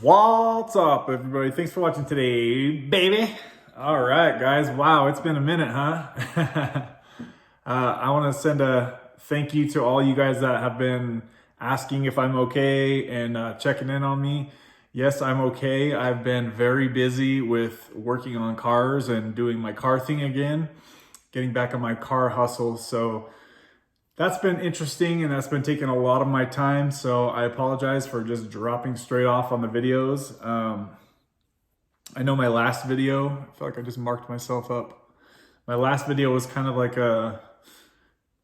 What's up, everybody? Thanks for watching today, baby. All right, guys. Wow, it's been a minute, huh? I want to send a thank you to all you guys that have been asking if I'm okay and checking in on me. Yes, I'm okay. I've been very busy with working on cars and doing my car thing again, getting back on my car hustle. So that's been interesting and that's been taking a lot of my time. So I apologize for just dropping straight off on the videos. I know my last video, I feel like I just marked myself up. My last video was kind of like a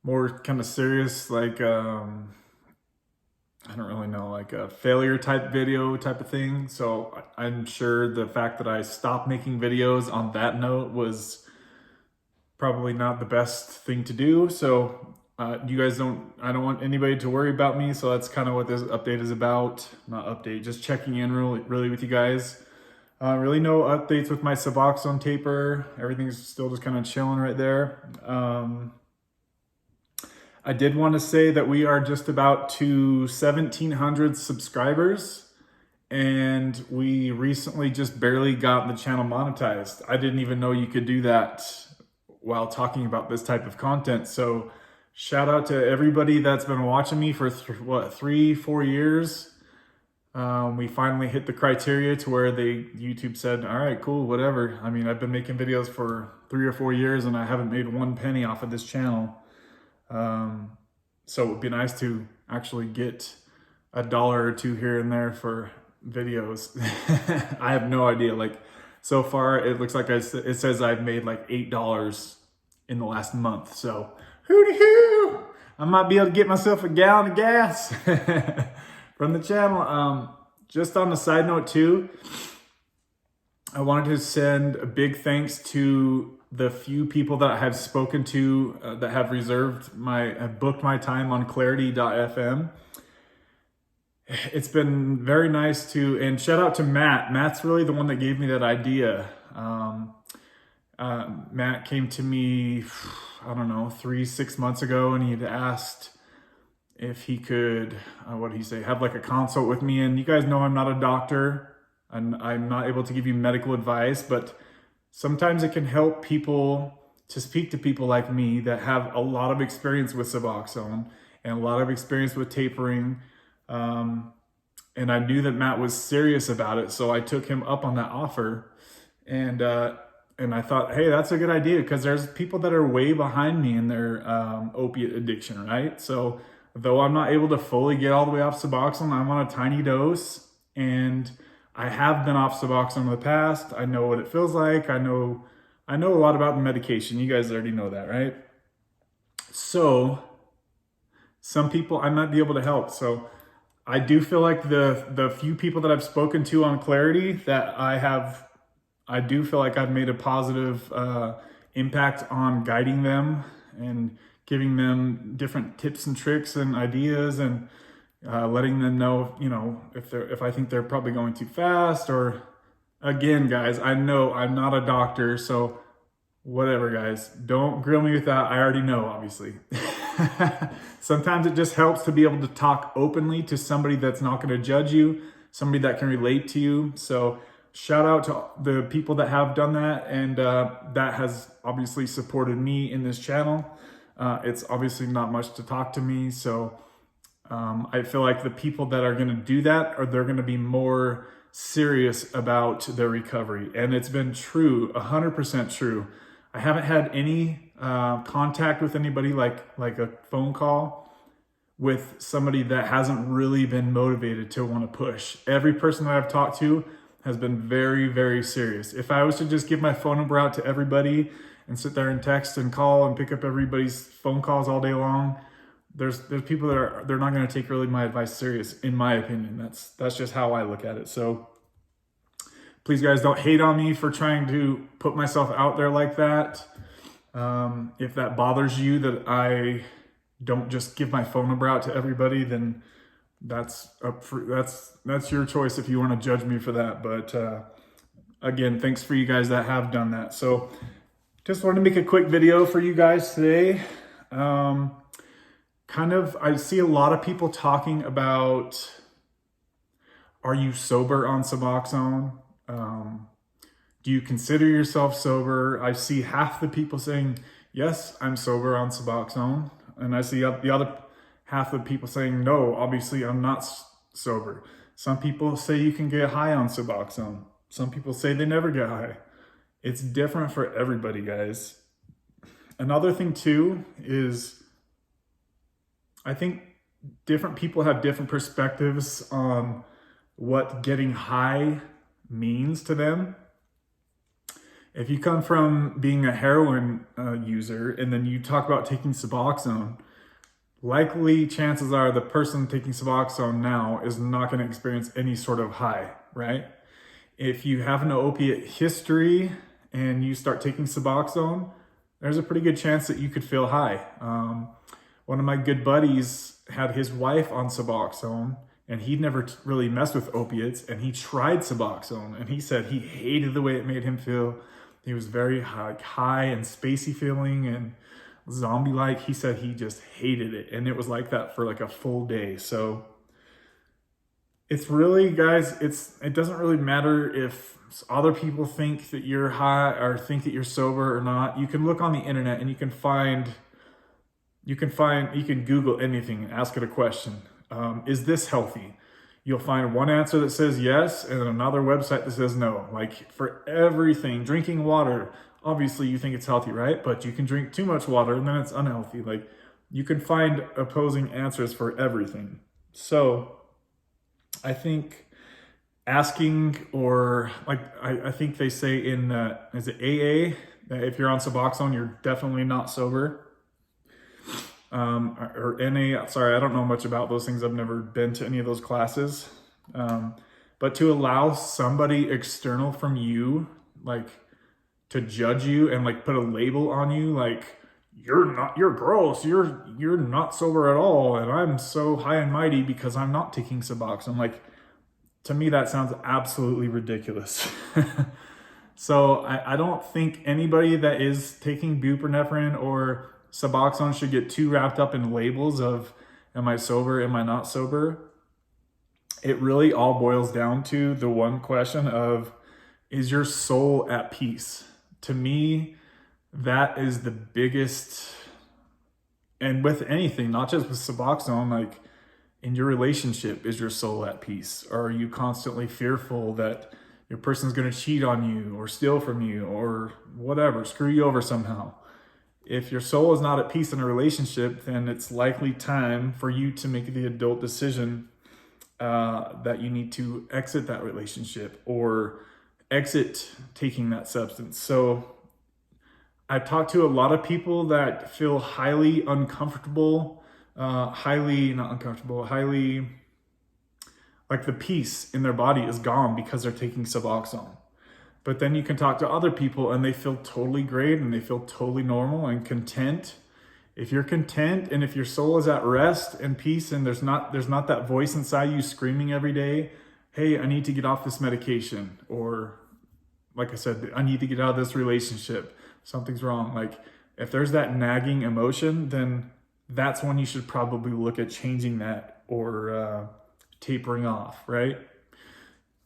more kind of serious, like, I don't really know, like a failure type video type of thing. So I'm sure the fact that I stopped making videos on that note was probably not the best thing to do. So you guys I don't want anybody to worry about me. So that's kind of what this update is about. Not update, just checking in really with you guys. Really no updates with my Suboxone taper. Everything's still just kind of chilling right there. I did want to say that we are just about to 1,700 subscribers. And we recently just barely got the channel monetized. I didn't even know you could do that while talking about this type of content. So shout out to everybody that's been watching me for 3-4 years. We finally hit the criteria to where YouTube said, all right, cool, whatever. I mean, I've been making videos for 3 or 4 years and I haven't made one penny off of this channel. So it would be nice to actually get $1 or $2 here and there for videos. I have no idea. Like, so far, it looks like it says I've made like $8 in the last month. So, hooty-hoo! I might be able to get myself a gallon of gas from the channel. Just on the side note too, I wanted to send a big thanks to the few people that I have spoken to that have booked my time on clarity.fm. It's been very nice and shout out to Matt. Matt's really the one that gave me that idea. Matt came to me, I don't know, 3-6 months ago, and he had asked if he could, what did he say, have like a consult with me. And you guys know I'm not a doctor, and I'm not able to give you medical advice, but sometimes it can help people to speak to people like me that have a lot of experience with Suboxone and a lot of experience with tapering. And I knew that Matt was serious about it, so I took him up on that offer. And I thought, hey, that's a good idea, because there's people that are way behind me in their opiate addiction, right? So though I'm not able to fully get all the way off Suboxone, I'm on a tiny dose, and I have been off Suboxone in the past. I know what it feels like. I know a lot about the medication. You guys already know that, right? So some people I might be able to help. So I do feel like the few people that I've spoken to on Clarity that I do feel like I've made a positive impact on guiding them and giving them different tips and tricks and ideas, and letting them know, if I think they're probably going too fast. Or again, guys, I know I'm not a doctor, so whatever, guys, don't grill me with that. I already know, obviously. Sometimes it just helps to be able to talk openly to somebody that's not going to judge you, somebody that can relate to you. So shout out to the people that have done that, and that has obviously supported me in this channel. It's obviously not much to talk to me, so I feel like the people that are going to do that they're going to be more serious about their recovery. And it's been true, 100% true. I haven't had any contact with anybody like a phone call with somebody that hasn't really been motivated to want to push. Every person that I've talked to has been very, very serious. If I was to just give my phone number out to everybody and sit there and text and call and pick up everybody's phone calls all day long, there's people that they're not going to take really my advice serious, in my opinion. That's just how I look at it. So please, guys, don't hate on me for trying to put myself out there like that. If that bothers you that I don't just give my phone number out to everybody, then that's your choice if you want to judge me for that. But again, thanks for you guys that have done that. So just wanted to make a quick video for you guys today. I see a lot of people talking about Are you sober on Suboxone? Do you consider yourself sober? I see half the people saying, yes, I'm sober on Suboxone. And I see the other half of the people saying, no, obviously I'm not sober. Some people say you can get high on Suboxone. Some people say they never get high. It's different for everybody, guys. Another thing too is I think different people have different perspectives on what getting high means to them. If you come from being a heroin user and then you talk about taking Suboxone, likely chances are the person taking Suboxone now is not going to experience any sort of high, right? If you have an opiate history and you start taking Suboxone, there's a pretty good chance that you could feel high. One of my good buddies had his wife on Suboxone, and he'd never really messed with opiates, and he tried Suboxone, and he said he hated the way it made him feel. He was very high and spacey feeling and zombie-like. He said he just hated it, and it was like that for like a full day. So it's really, guys, it doesn't really matter if other people think that you're high or think that you're sober or not. You can look on the internet and you can Google anything and ask it a question. Is this healthy? You'll find one answer that says yes and another website that says no. Like for everything, drinking water, obviously you think it's healthy, right? But you can drink too much water and then it's unhealthy. Like you can find opposing answers for everything. So I think asking, or like I think they say in is it AA, that if you're on Suboxone, you're definitely not sober. Or NA, sorry, I don't know much about those things. I've never been to any of those classes. But to allow somebody external from you, like to judge you and like put a label on you, like you're gross, you're not sober at all, and I'm so high and mighty because I'm not taking Suboxone. Like, to me, that sounds absolutely ridiculous. So I don't think anybody that is taking buprenorphine or Suboxone should get too wrapped up in labels of, am I sober, am I not sober? It really all boils down to the one question of, is your soul at peace? To me, that is the biggest, and with anything, not just with Suboxone, like in your relationship, is your soul at peace? Or are you constantly fearful that your person's gonna cheat on you or steal from you or whatever, screw you over somehow? If your soul is not at peace in a relationship, then it's likely time for you to make the adult decision that you need to exit that relationship or exit taking that substance. So I've talked to a lot of people that feel highly uncomfortable, highly like the peace in their body is gone because they're taking Suboxone. But then you can talk to other people and they feel totally great and they feel totally normal and content. If you're content and if your soul is at rest and peace and there's not that voice inside you screaming every day, hey, I need to get off this medication, or like I said, I need to get out of this relationship, something's wrong. Like if there's that nagging emotion, then that's when you should probably look at changing that or tapering off, right?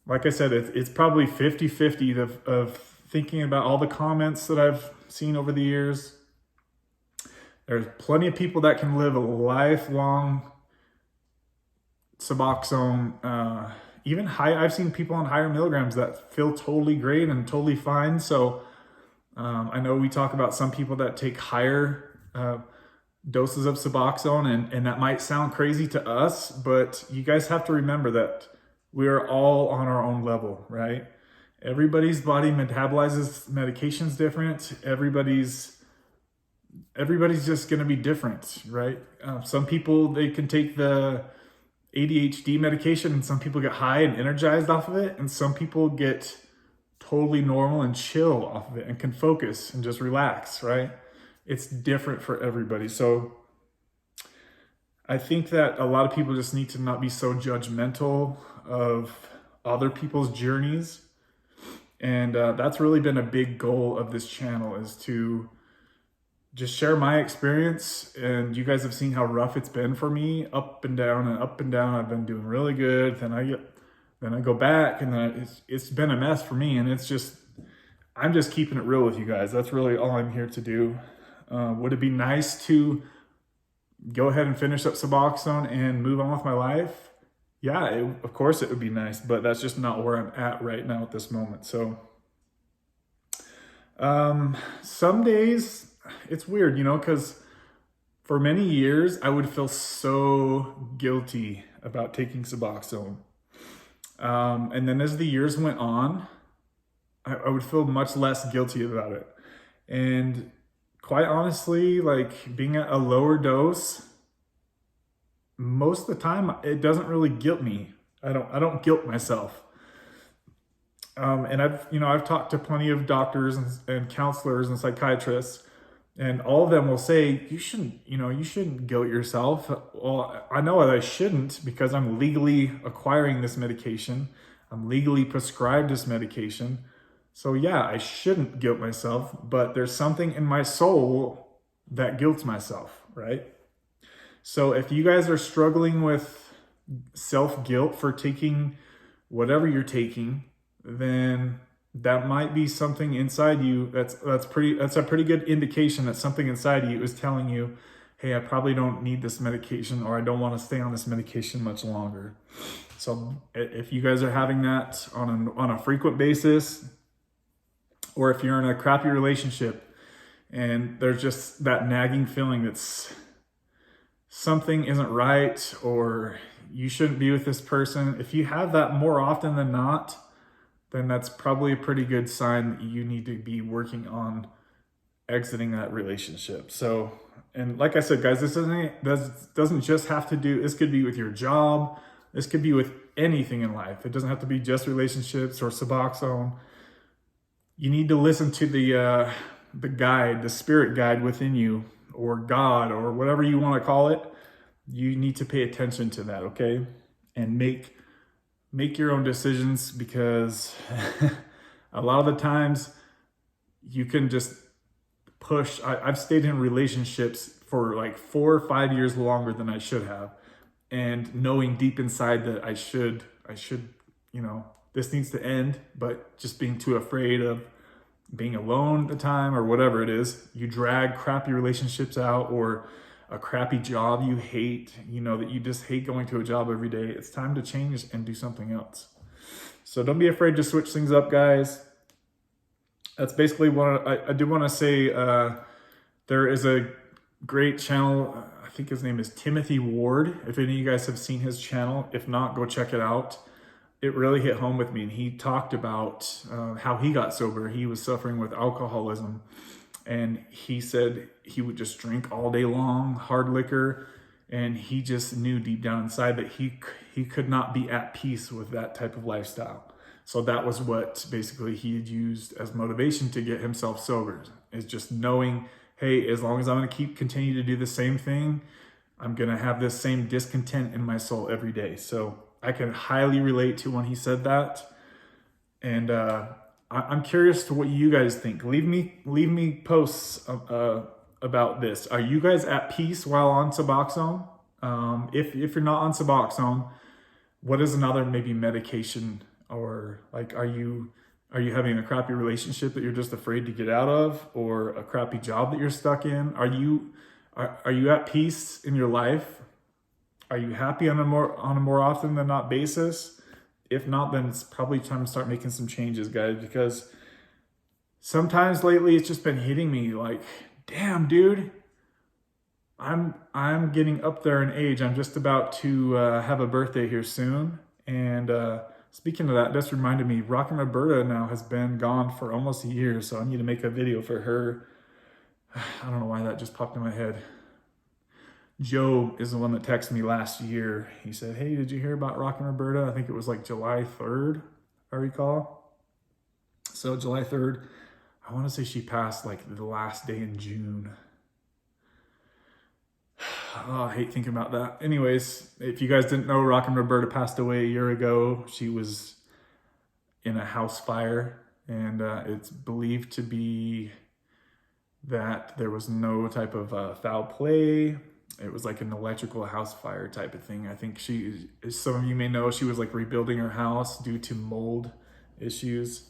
Like I said, it's probably 50-50 of thinking about all the comments that I've seen over the years. There's plenty of people that can live a lifelong Suboxone, even high. I've seen people on higher milligrams that feel totally great and totally fine. So I know we talk about some people that take higher doses of Suboxone, and that might sound crazy to us, but you guys have to remember that we are all on our own level, right? Everybody's body metabolizes medications different. Everybody's just going to be different, right? Some people, they can take the ADHD medication and some people get high and energized off of it. And some people get totally normal and chill off of it and can focus and just relax, right? It's different for everybody. So I think that a lot of people just need to not be so judgmental of other people's journeys. And that's really been a big goal of this channel, is to just share my experience. And you guys have seen how rough it's been for me, up and down and up and down. I've been doing really good. Then Then I go back, and then it's been a mess for me. And I'm just keeping it real with you guys. That's really all I'm here to do. Would it be nice to go ahead and finish up Suboxone and move on with my life? Yeah, of course it would be nice, but that's just not where I'm at right now at this moment. So some days it's weird, because for many years I would feel so guilty about taking Suboxone. And then as the years went on, I would feel much less guilty about it. And quite honestly, like being at a lower dose, most of the time it doesn't really guilt me. I don't guilt myself. And I've talked to plenty of doctors and counselors and psychiatrists, and all of them will say, you shouldn't guilt yourself. Well, I know that I shouldn't, because I'm legally acquiring this medication. I'm legally prescribed this medication. So yeah, I shouldn't guilt myself, but there's something in my soul that guilts myself, right? So if you guys are struggling with self-guilt for taking whatever you're taking, then that might be something inside you that's a pretty good indication that something inside you is telling you, hey, I probably don't need this medication, or I don't want to stay on this medication much longer. So if you guys are having that on a frequent basis, or if you're in a crappy relationship and there's just that nagging feeling that's something isn't right, or you shouldn't be with this person, if you have that more often than not, then that's probably a pretty good sign that you need to be working on exiting that relationship. So, and like I said, guys, this doesn't just have to do, this could be with your job, this could be with anything in life. It doesn't have to be just relationships or Suboxone. You need to listen to the guide, the spirit guide within you, or God, or whatever you want to call it. You need to pay attention to that, okay? And make your own decisions, because a lot of the times you can just push. I've stayed in relationships for like 4 or 5 years longer than I should have, and knowing deep inside that I should, this needs to end, but just being too afraid of being alone at the time, or whatever it is. You drag crappy relationships out, or a crappy job you hate, that you just hate going to a job every day. It's time to change and do something else. So don't be afraid to switch things up, guys. That's basically what I do want to say. There is a great channel. I think his name is Timothy Ward. If any of you guys have seen his channel, if not, go check it out. It really hit home with me. And he talked about how he got sober. He was suffering with alcoholism. And he said he would just drink all day long, hard liquor. And he just knew deep down inside that he could not be at peace with that type of lifestyle. So that was what basically he had used as motivation to get himself sober. Is just knowing, hey, as long as I'm going to continue to do the same thing, I'm going to have this same discontent in my soul every day. So I can highly relate to when he said that. And I'm curious to what you guys think. Leave me posts about this. Are you guys at peace while on Suboxone? If you're not on Suboxone, what is another maybe medication, or like are you having a crappy relationship that you're just afraid to get out of, or a crappy job that you're stuck in? Are you at peace in your life? Are you happy on a more often than not basis? If not, then it's probably time to start making some changes, guys, because sometimes lately it's just been hitting me like, damn, dude, I'm getting up there in age. I'm just about to have a birthday here soon. And speaking of that, just reminded me, Rockin' Roberta now has been gone for almost a year, so I need to make a video for her. I don't know why that just popped in my head. Joe is the one that texted me last year. He said, hey, did you hear about Rockin' Roberta? I think it was like July 3rd, if I recall. So July 3rd, I want to say she passed like the last day in June. Oh, I hate thinking about that. Anyways, if you guys didn't know, Rockin' Roberta passed away a year ago. She was in a house fire, and it's believed to be that there was no type of foul play. it was like an electrical house fire type of thing. I think some of you may know, she was like rebuilding her house due to mold issues.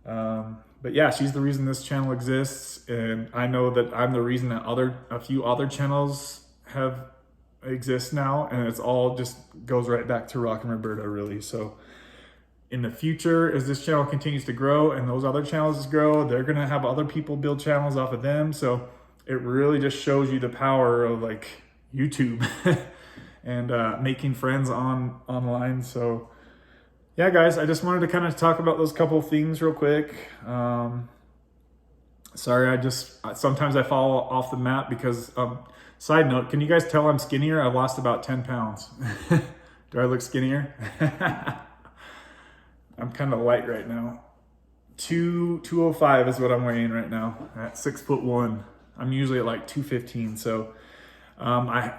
But yeah, she's the reason this channel exists, and I know that I'm the reason that a few other channels exist now, and it's all just goes right back to Rock and Roberta, really. So in the future, as this channel continues to grow and those other channels grow, they're gonna have other people build channels off of them. So it really just shows you the power of like YouTube and making friends online. So yeah, guys, I just wanted to kind of talk about those couple of things real quick. Sorry, sometimes I fall off the map because, side note, can you guys tell I'm skinnier? I lost about 10 pounds. Do I look skinnier? I'm kind of light right now. 205 is what I'm weighing right now at 6'1". I'm usually at like 215. So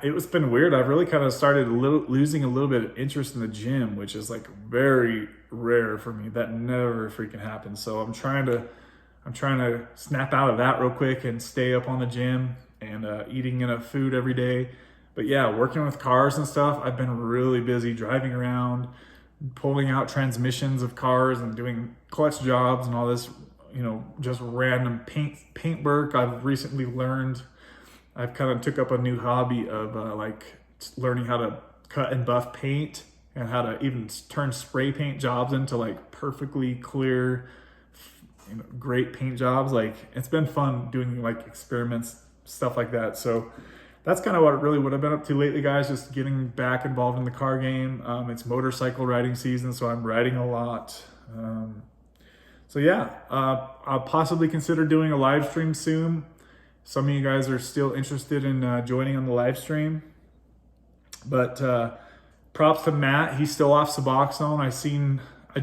it's been weird. I've really kind of started losing a little bit of interest in the gym, which is like very rare for me. That never freaking happens. So I'm trying to snap out of that real quick and stay up on the gym and eating enough food every day. But yeah, working with cars and stuff, I've been really busy driving around, pulling out transmissions of cars and doing clutch jobs and all this, just random paint work. I've recently learned, I've kind of took up a new hobby of like learning how to cut and buff paint and how to even turn spray paint jobs into like perfectly clear, great paint jobs. Like, it's been fun doing like experiments, stuff like that. So that's kind of what I've been up to lately, guys. Just getting back involved in the car game. It's motorcycle riding season, so I'm riding a lot. So yeah, I'll possibly consider doing a live stream soon. Some of you guys are still interested in joining on the live stream, but props to Matt. He's still off Suboxone. I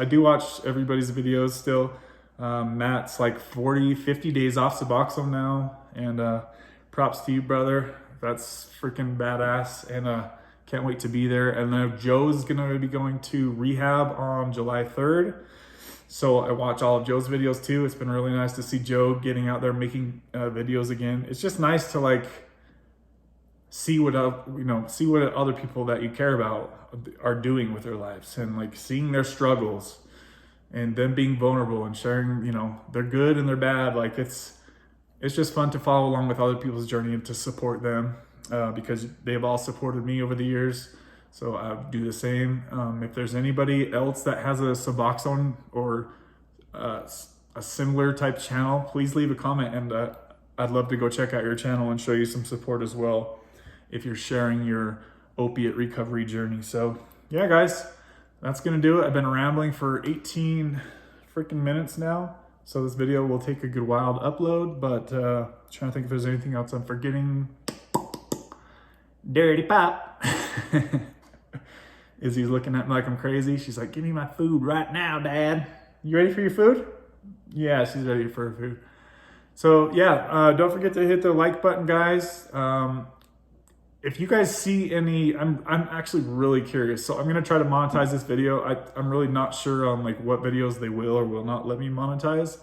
do watch everybody's videos still. Matt's like 50 days off Suboxone now, and props to you, brother. That's freaking badass, and can't wait to be there. And then Joe's gonna be going to rehab on July 3rd. So I watch all of Joe's videos too. It's been really nice to see Joe getting out there making videos again. It's just nice to like see what other people that you care about are doing with their lives, and like seeing their struggles and them being vulnerable and sharing, their good and their bad. Like it's just fun to follow along with other people's journey and to support them because they've all supported me over the years. So I do the same. If there's anybody else that has a Suboxone or a similar type channel, please leave a comment, and I'd love to go check out your channel and show you some support as well if you're sharing your opiate recovery journey. So yeah, guys, that's gonna do it. I've been rambling for 18 freaking minutes now, so this video will take a good while to upload, but trying to think if there's anything else I'm forgetting. Dirty Pop. Izzy's looking at me like I'm crazy. She's like, give me my food right now, Dad. You ready for your food? Yeah, she's ready for her food. So yeah, don't forget to hit the like button, guys. If you guys see any, I'm actually really curious. So I'm gonna try to monetize this video. I'm really not sure on like what videos they will or will not let me monetize.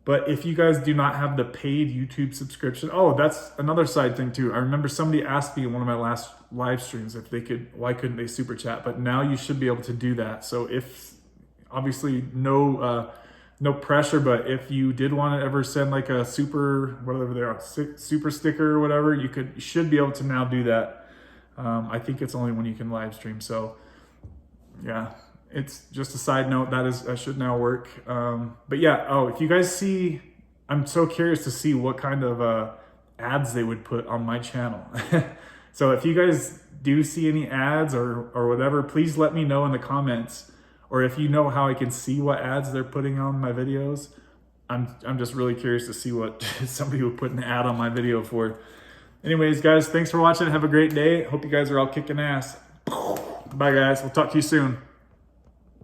But if you guys do not have the paid YouTube subscription, that's another side thing too. I remember somebody asked me in one of my last live streams why couldn't they super chat? But now you should be able to do that. So if, obviously no pressure, but if you did want to ever send like a super sticker or whatever, you should be able to now do that. I think it's only when you can live stream. So yeah. It's just a side note that should now work. But yeah, if you guys see, I'm so curious to see what kind of ads they would put on my channel. So if you guys do see any ads or whatever, please let me know in the comments. Or if you know how I can see what ads they're putting on my videos, I'm just really curious to see what somebody would put an ad on my video for. Anyways, guys, thanks for watching. Have a great day. Hope you guys are all kicking ass. Bye, guys. We'll talk to you soon.